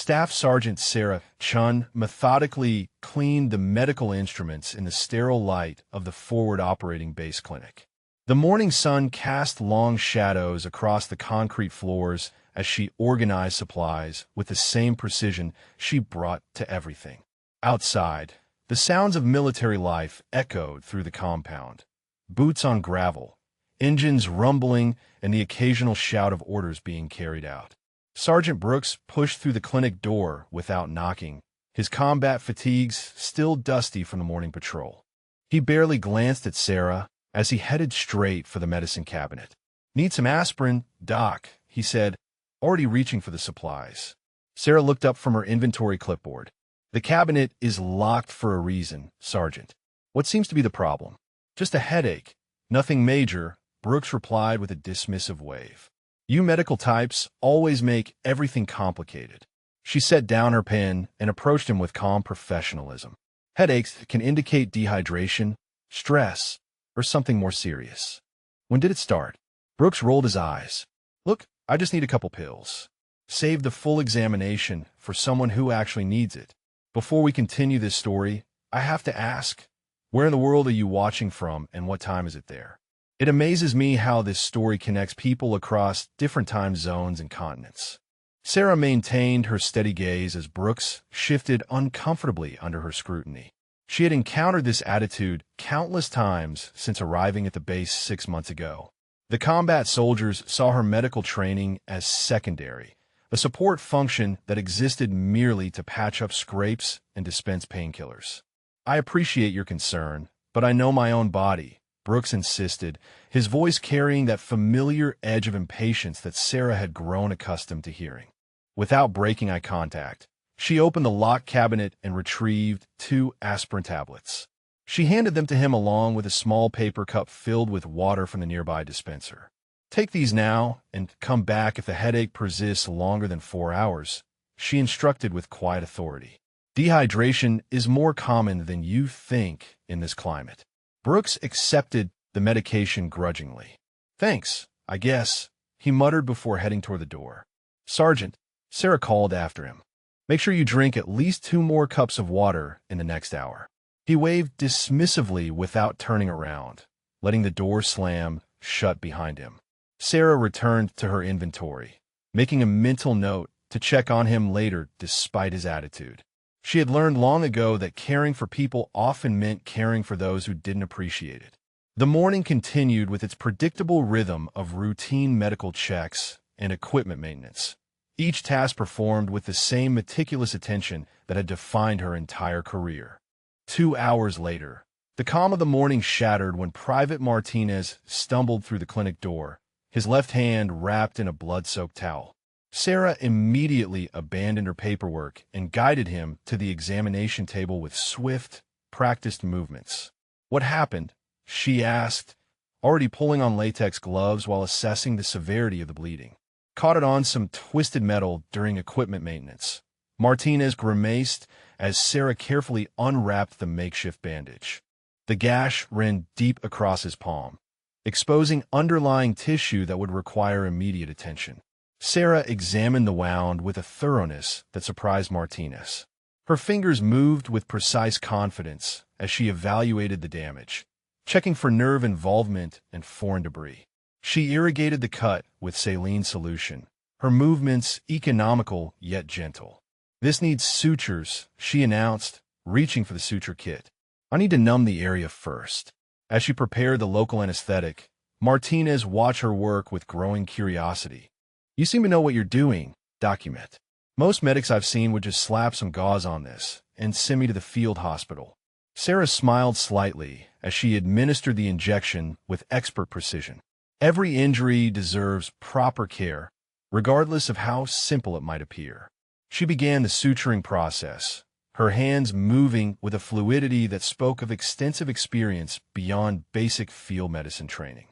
Staff Sergeant Sarah Chun methodically cleaned the medical instruments in the sterile light of the forward operating base clinic. The morning sun cast long shadows across the concrete floors as she organized supplies with the same precision she brought to everything. Outside, the sounds of military life echoed through the compound. Boots on gravel, engines rumbling, and the occasional shout of orders being carried out. Sergeant Brooks pushed through the clinic door without knocking, his combat fatigues still dusty from the morning patrol. He barely glanced at Sarah as he headed straight for the medicine cabinet. "Need some aspirin, Doc," he said, already reaching for the supplies. Sarah looked up from her inventory clipboard. "The cabinet is locked for a reason, Sergeant. What seems to be the problem?" "Just a headache. Nothing major," Brooks replied with a dismissive wave. "You medical types always make everything complicated." She set down her pen and approached him with calm professionalism. "Headaches can indicate dehydration, stress, or something more serious." "When did it start?" Brooks rolled his eyes. "Look, I just need a couple pills. Save the full examination for someone who actually needs it. Before we continue this story, I have to ask, where in the world are you watching from and what time is it there?" It amazes me how this story connects people across different time zones and continents. Sarah maintained her steady gaze as Brooks shifted uncomfortably under her scrutiny. She had encountered this attitude countless times since arriving at the base 6 months ago. The combat soldiers saw her medical training as secondary, a support function that existed merely to patch up scrapes and dispense painkillers. "I appreciate your concern, but I know my own body," Brooks insisted, his voice carrying that familiar edge of impatience that Sarah had grown accustomed to hearing. Without breaking eye contact, she opened the locked cabinet and retrieved 2 aspirin tablets. She handed them to him along with a small paper cup filled with water from the nearby dispenser. "Take these now and come back if the headache persists longer than 4 hours," she instructed with quiet authority. "Dehydration is more common than you think in this climate." Brooks accepted the medication grudgingly. "Thanks, I guess," he muttered before heading toward the door. "Sergeant," Sarah called after him, "make sure you drink at least 2 more cups of water in the next hour." He waved dismissively without turning around, letting the door slam shut behind him. Sarah returned to her inventory, making a mental note to check on him later despite his attitude. She had learned long ago that caring for people often meant caring for those who didn't appreciate it. The morning continued with its predictable rhythm of routine medical checks and equipment maintenance, each task performed with the same meticulous attention that had defined her entire career. 2 hours later, the calm of the morning shattered when Private Martinez stumbled through the clinic door, his left hand wrapped in a blood-soaked towel. Sarah immediately abandoned her paperwork and guided him to the examination table with swift, practiced movements. "What happened?" she asked, already pulling on latex gloves while assessing the severity of the bleeding. "Caught it on some twisted metal during equipment maintenance." Martinez grimaced as Sarah carefully unwrapped the makeshift bandage. The gash ran deep across his palm, exposing underlying tissue that would require immediate attention. Sarah examined the wound with a thoroughness that surprised Martinez. Her fingers moved with precise confidence as she evaluated the damage, checking for nerve involvement and foreign debris. She irrigated the cut with saline solution, her movements economical yet gentle. "This needs sutures," she announced, reaching for the suture kit. "I need to numb the area first." As she prepared the local anesthetic, Martinez watched her work with growing curiosity. "You seem to know what you're doing, document. Most medics I've seen would just slap some gauze on this and send me to the field hospital." Sarah smiled slightly as she administered the injection with expert precision. Every injury deserves proper care, regardless of how simple it might appear. She began the suturing process, her hands moving with a fluidity that spoke of extensive experience beyond basic field medicine training.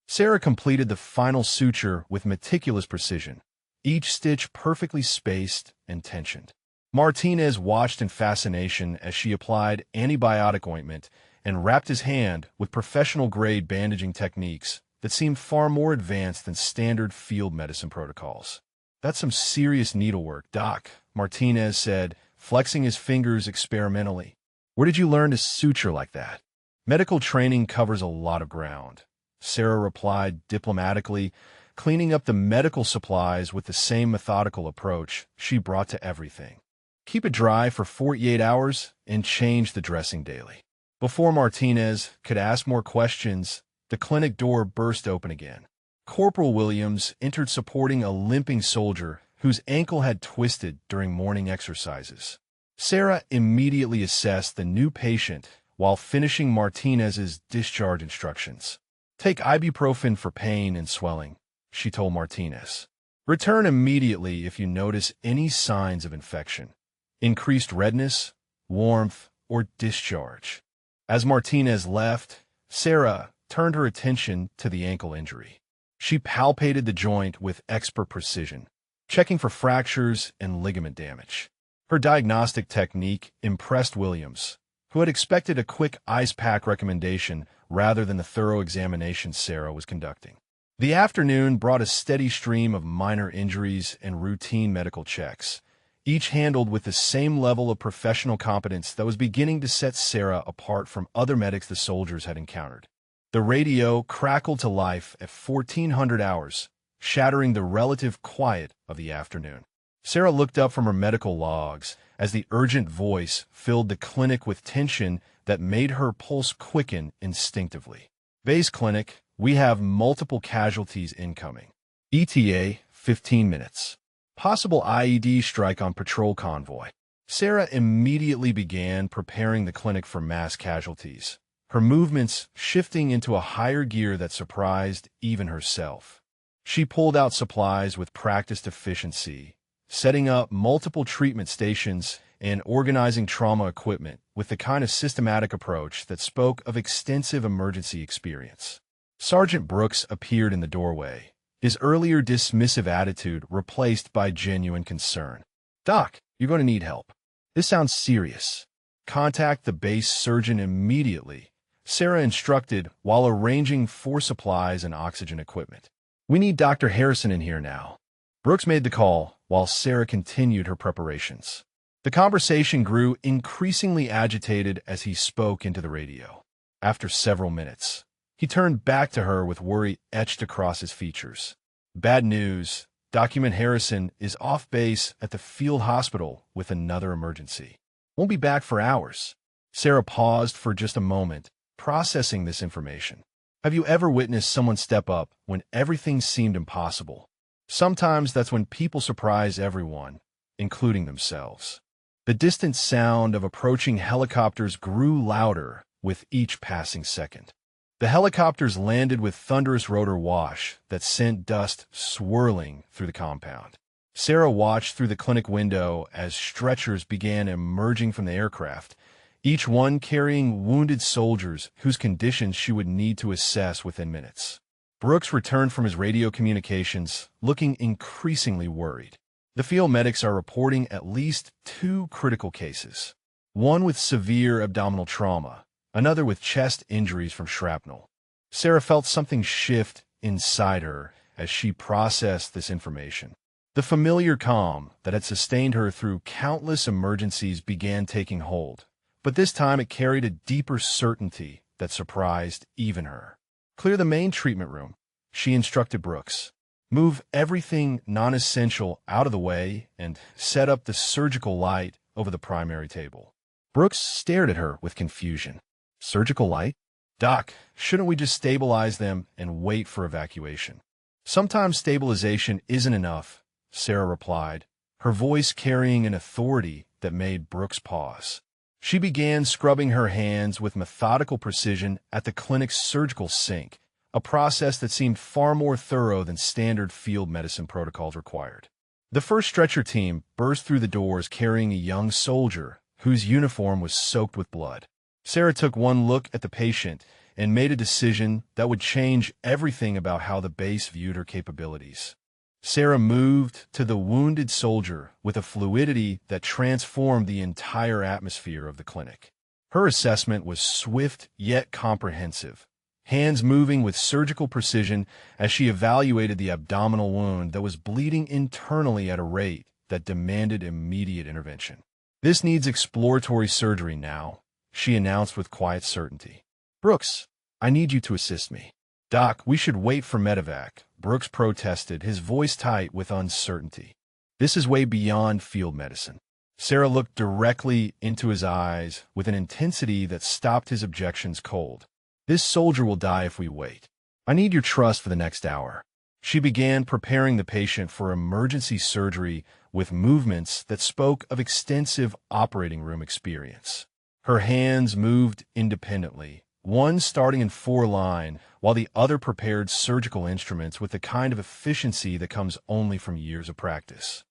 Sarah completed the final suture with meticulous precision, each stitch perfectly spaced and tensioned. Martinez watched in fascination as she applied antibiotic ointment and wrapped his hand with professional-grade bandaging techniques that seemed far more advanced than standard field medicine protocols. That's some serious needlework, Doc, Martinez said, flexing his fingers experimentally. Where did you learn to suture like that? Medical training covers a lot of ground, Sarah replied diplomatically, cleaning up the medical supplies with the same methodical approach she brought to everything. Keep it dry for 48 hours and change the dressing daily. Before Martinez could ask more questions, the clinic door burst open again. Corporal Williams entered supporting a limping soldier whose ankle had twisted during morning exercises. Sarah immediately assessed the new patient while finishing Martinez's discharge instructions. Take ibuprofen for pain and swelling, she told Martinez. Return immediately if you notice any signs of infection, increased redness, warmth, or discharge. As Martinez left, Sarah turned her attention to the ankle injury. She palpated the joint with expert precision, checking for fractures and ligament damage. Her diagnostic technique impressed Williams, who had expected a quick ice pack recommendation rather than the thorough examination Sarah was conducting. The afternoon brought a steady stream of minor injuries and routine medical checks, each handled with the same level of professional competence that was beginning to set Sarah apart from other medics the soldiers had encountered. The radio crackled to life at 1400 hours, shattering the relative quiet of the afternoon. Sarah looked up from her medical logs as the urgent voice filled the clinic with tension that made her pulse quicken instinctively. Base Clinic, we have multiple casualties incoming. ETA, 15 minutes. Possible IED strike on patrol convoy. Sarah immediately began preparing the clinic for mass casualties, her movements shifting into a higher gear that surprised even herself. She pulled out supplies with practiced efficiency, setting up multiple treatment stations and organizing trauma equipment with the kind of systematic approach that spoke of extensive emergency experience. Sergeant Brooks appeared in the doorway, his earlier dismissive attitude replaced by genuine concern. Doc, you're going to need help. This sounds serious. Contact the base surgeon immediately, Sarah instructed while arranging for supplies and oxygen equipment. We need Dr. Harrison in here now. Brooks made the call while Sarah continued her preparations. The conversation grew increasingly agitated as he spoke into the radio. After several minutes, he turned back to her with worry etched across his features. Bad news. Document Harrison is off base at the field hospital with another emergency. Won't be back for hours. Sarah paused for just a moment, processing this information. Have you ever witnessed someone step up when everything seemed impossible? Sometimes that's when people surprise everyone, including themselves. The distant sound of approaching helicopters grew louder with each passing second. The helicopters landed with thunderous rotor wash that sent dust swirling through the compound. Sarah watched through the clinic window as stretchers began emerging from the aircraft, each one carrying wounded soldiers whose conditions she would need to assess within minutes. Brooks returned from his radio communications, looking increasingly worried. The field medics are reporting at least 2 critical cases, one with severe abdominal trauma, another with chest injuries from shrapnel. Sarah felt something shift inside her as she processed this information. The familiar calm that had sustained her through countless emergencies began taking hold, but this time it carried a deeper certainty that surprised even her. Clear the main treatment room, she instructed Brooks. Move everything non-essential out of the way and set up the surgical light over the primary table. Brooks stared at her with confusion. Surgical light? Doc, shouldn't we just stabilize them and wait for evacuation? Sometimes stabilization isn't enough, Sarah replied, her voice carrying an authority that made Brooks pause. She began scrubbing her hands with methodical precision at the clinic's surgical sink, a process that seemed far more thorough than standard field medicine protocols required. The first stretcher team burst through the doors carrying a young soldier whose uniform was soaked with blood. Sarah took one look at the patient and made a decision that would change everything about how the base viewed her capabilities. Sarah moved to the wounded soldier with a fluidity that transformed the entire atmosphere of the clinic. Her assessment was swift yet comprehensive, hands moving with surgical precision as she evaluated the abdominal wound that was bleeding internally at a rate that demanded immediate intervention. "This needs exploratory surgery now," she announced with quiet certainty. "Brooks, I need you to assist me." "Doc, we should wait for medevac," Brooks protested, his voice tight with uncertainty. "This is way beyond field medicine." Sarah looked directly into his eyes with an intensity that stopped his objections cold. "This soldier will die if we wait. I need your trust for the next hour." She began preparing the patient for emergency surgery with movements that spoke of extensive operating room experience. Her hands moved independently, one starting in 4-line, while the other prepared surgical instruments with the kind of efficiency that comes only from years of practice.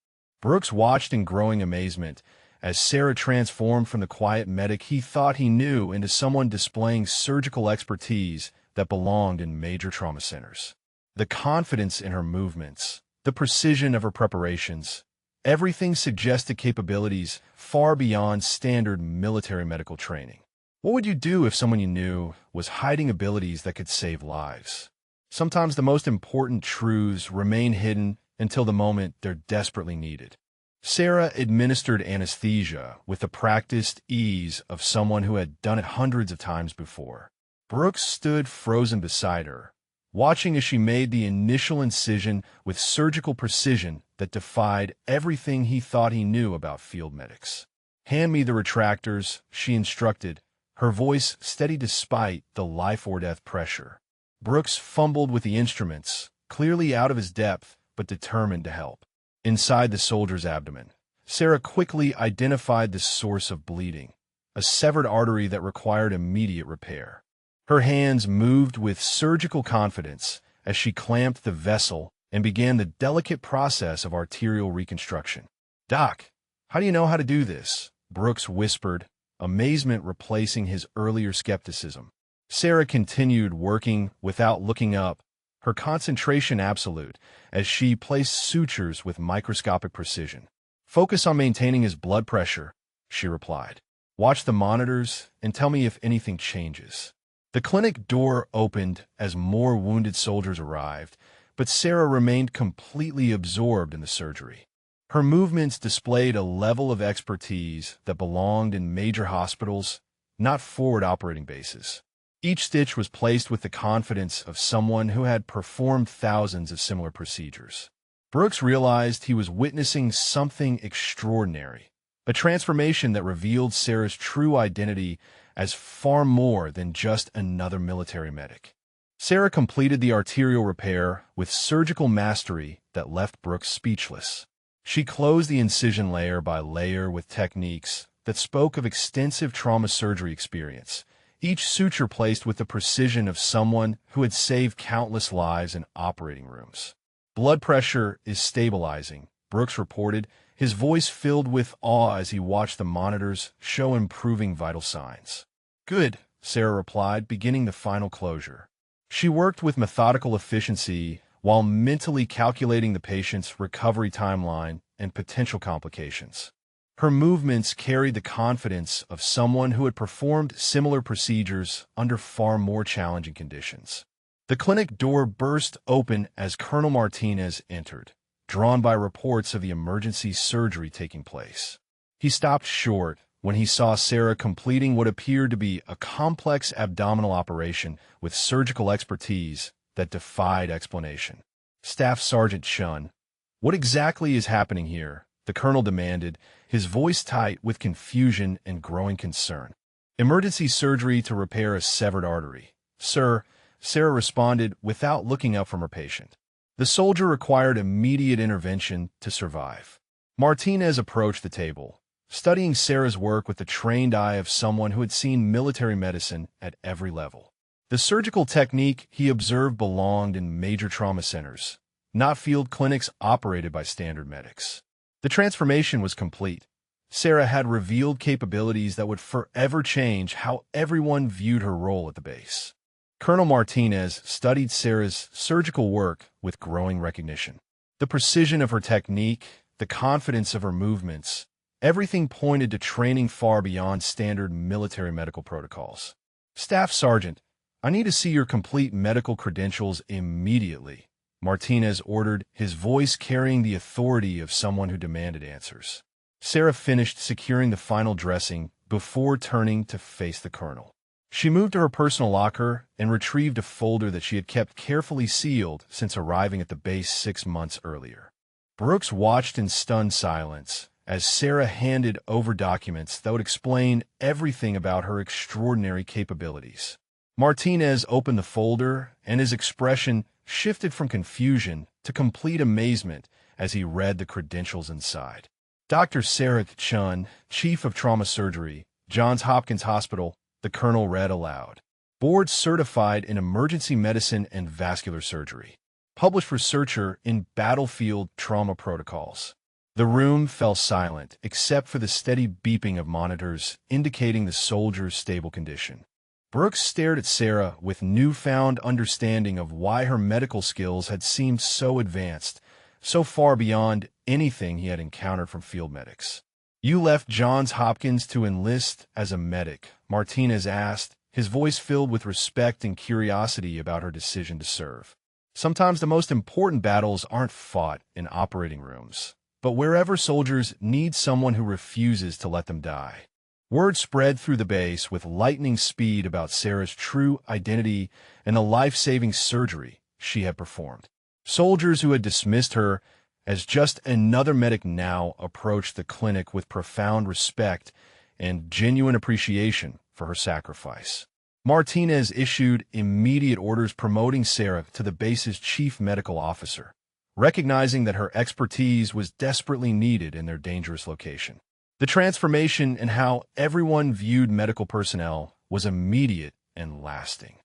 Brooks watched in growing amazement as Sarah transformed from the quiet medic he thought he knew into someone displaying surgical expertise that belonged in major trauma centers. The confidence in her movements, the precision of her preparations, everything suggested capabilities far beyond standard military medical training. What would you do if someone you knew was hiding abilities that could save lives? Sometimes the most important truths remain hidden until the moment they're desperately needed. Sarah administered anesthesia with the practiced ease of someone who had done it hundreds of times before. Brooks stood frozen beside her, watching as she made the initial incision with surgical precision that defied everything he thought he knew about field medics. "Hand me the retractors," she instructed, her voice steady despite the life-or-death pressure. Brooks fumbled with the instruments, clearly out of his depth, but determined to help. Inside the soldier's abdomen, Sarah quickly identified the source of bleeding, a severed artery that required immediate repair. Her hands moved with surgical confidence as she clamped the vessel and began the delicate process of arterial reconstruction. "Doc, how do you know how to do this?" Brooks whispered, amazement replacing his earlier skepticism. Sarah continued working without looking up, her concentration absolute, as she placed sutures with microscopic precision. "Focus on maintaining his blood pressure," she replied. "Watch the monitors and tell me if anything changes." The clinic door opened as more wounded soldiers arrived, but Sarah remained completely absorbed in the surgery. Her movements displayed a level of expertise that belonged in major hospitals, not forward operating bases. Each stitch was placed with the confidence of someone who had performed thousands of similar procedures. Brooks realized he was witnessing something extraordinary, a transformation that revealed Sarah's true identity as far more than just another military medic. Sarah completed the arterial repair with surgical mastery that left Brooks speechless. She closed the incision layer by layer with techniques that spoke of extensive trauma surgery experience, each suture placed with the precision of someone who had saved countless lives in operating rooms. "Blood pressure is stabilizing," Brooks reported, his voice filled with awe as he watched the monitors show improving vital signs. "Good," Sarah replied, beginning the final closure. She worked with methodical efficiency while mentally calculating the patient's recovery timeline and potential complications. Her movements carried the confidence of someone who had performed similar procedures under far more challenging conditions. The clinic door burst open as Colonel Martinez entered, drawn by reports of the emergency surgery taking place. He stopped short when he saw Sarah completing what appeared to be a complex abdominal operation with surgical expertise that defied explanation. "Staff Sergeant Shun, what exactly is happening here?" the colonel demanded, his voice tight with confusion and growing concern. "Emergency surgery to repair a severed artery, sir," Sarah responded without looking up from her patient. The soldier required immediate intervention to survive. Martinez approached the table, studying Sarah's work with the trained eye of someone who had seen military medicine at every level. The surgical technique he observed belonged in major trauma centers, not field clinics operated by standard medics. The transformation was complete. Sarah had revealed capabilities that would forever change how everyone viewed her role at the base. Colonel Martinez studied Sarah's surgical work with growing recognition. The precision of her technique, the confidence of her movements, everything pointed to training far beyond standard military medical protocols. "Staff Sergeant, I need to see your complete medical credentials immediately, Martinez ordered, his voice carrying the authority of someone who demanded answers. Sarah finished securing the final dressing before turning to face the colonel. She moved to her personal locker and retrieved a folder that she had kept carefully sealed since arriving at the base 6 months earlier. Brooks watched in stunned silence as Sarah handed over documents that would explain everything about her extraordinary capabilities. Martinez opened the folder, and his expression shifted from confusion to complete amazement as he read the credentials inside. Dr. Sarah Chun, Chief of Trauma Surgery, Johns Hopkins Hospital, the colonel read aloud. Board certified in emergency medicine and vascular surgery. Published researcher in battlefield trauma protocols. The room fell silent, except for the steady beeping of monitors indicating the soldier's stable condition. Brooks stared at Sarah with newfound understanding of why her medical skills had seemed so advanced, so far beyond anything he had encountered from field medics. "You left Johns Hopkins to enlist as a medic?" Martinez asked, his voice filled with respect and curiosity about her decision to serve. Sometimes the most important battles aren't fought in operating rooms, but wherever soldiers need someone who refuses to let them die. Word spread through the base with lightning speed about Sarah's true identity and the life-saving surgery she had performed. Soldiers who had dismissed her as just another medic now approached the clinic with profound respect and genuine appreciation for her sacrifice. Martinez issued immediate orders promoting Sarah to the base's chief medical officer, recognizing that her expertise was desperately needed in their dangerous location. The transformation in how everyone viewed medical personnel was immediate and lasting.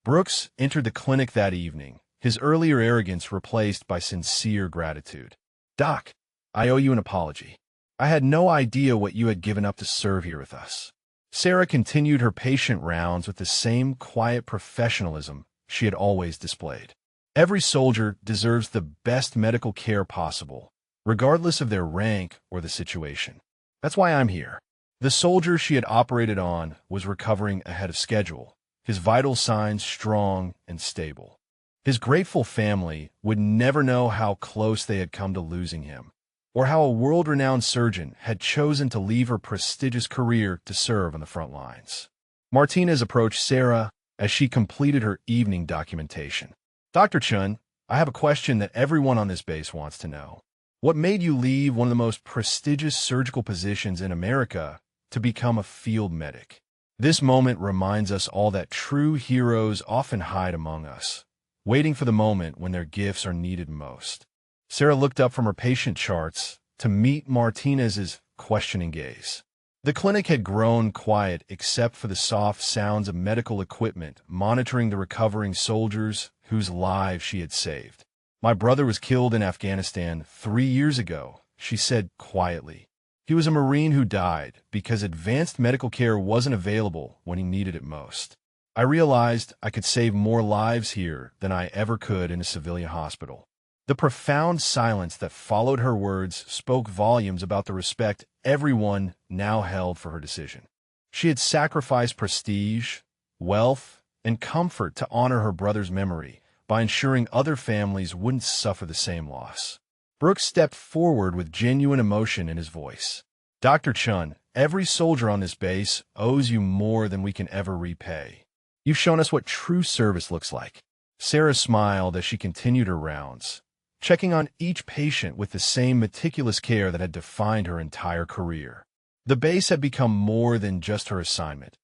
Brooks entered the clinic that evening, his earlier arrogance replaced by sincere gratitude. "Doc, I owe you an apology. I had no idea what you had given up to serve here with us." Sarah continued her patient rounds with the same quiet professionalism she had always displayed. Every soldier deserves the best medical care possible, regardless of their rank or the situation. That's why I'm here. The soldier she had operated on was recovering ahead of schedule, his vital signs strong and stable. His grateful family would never know how close they had come to losing him, or how a world-renowned surgeon had chosen to leave her prestigious career to serve on the front lines. Martinez approached Sarah as she completed her evening documentation. "Dr. Chun, I have a question that everyone on this base wants to know. What made you leave one of the most prestigious surgical positions in America to become a field medic?" This moment reminds us all that true heroes often hide among us, waiting for the moment when their gifts are needed most. Sarah looked up from her patient charts to meet Martinez's questioning gaze. The clinic had grown quiet except for the soft sounds of medical equipment monitoring the recovering soldiers whose lives she had saved. "My brother was killed in Afghanistan 3 years ago," she said quietly. "He was a Marine who died because advanced medical care wasn't available when he needed it most. I realized I could save more lives here than I ever could in a civilian hospital." The profound silence that followed her words spoke volumes about the respect everyone now held for her decision. She had sacrificed prestige, wealth, and comfort to honor her brother's memory by ensuring other families wouldn't suffer the same loss. Brooks stepped forward with genuine emotion in his voice. "Dr. Chun, every soldier on this base owes you more than we can ever repay. You've shown us what true service looks like." Sarah smiled as she continued her rounds, checking on each patient with the same meticulous care that had defined her entire career. The base had become more than just her assignment.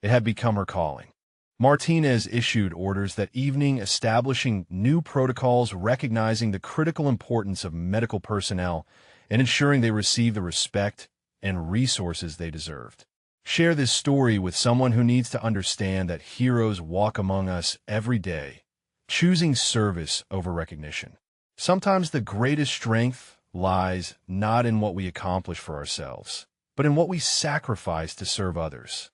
It had become her calling. Martinez issued orders that evening establishing new protocols recognizing the critical importance of medical personnel and ensuring they received the respect and resources they deserved. Share this story with someone who needs to understand that heroes walk among us every day, choosing service over recognition. Sometimes the greatest strength lies not in what we accomplish for ourselves, but in what we sacrifice to serve others.